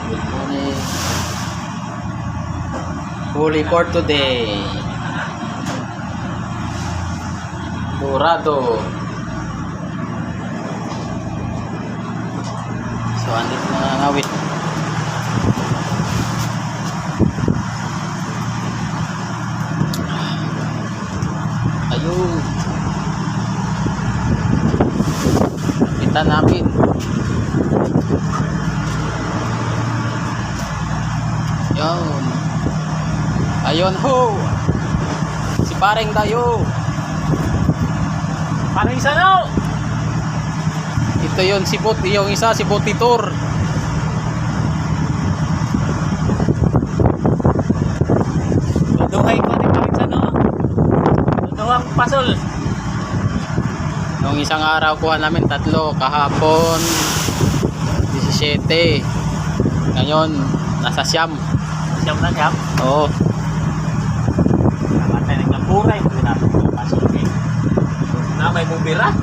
Good morning. Huli for today. Dorado. So, andito na ngawit. Ayun. Kita namin. Yun. Ayun ho. Si Pareng tayo. Parang isa no? Ito yun si Puti, yung isa si Putitor. Duduhay ko ni parang isa no? Duduhang pasol. Nung isang araw kuha namin 3, kahapon 17. Ngayon nasa siyam. Siyam na siyam. Oo. Namatay ng naburay. Pasol eh. Na may bubira.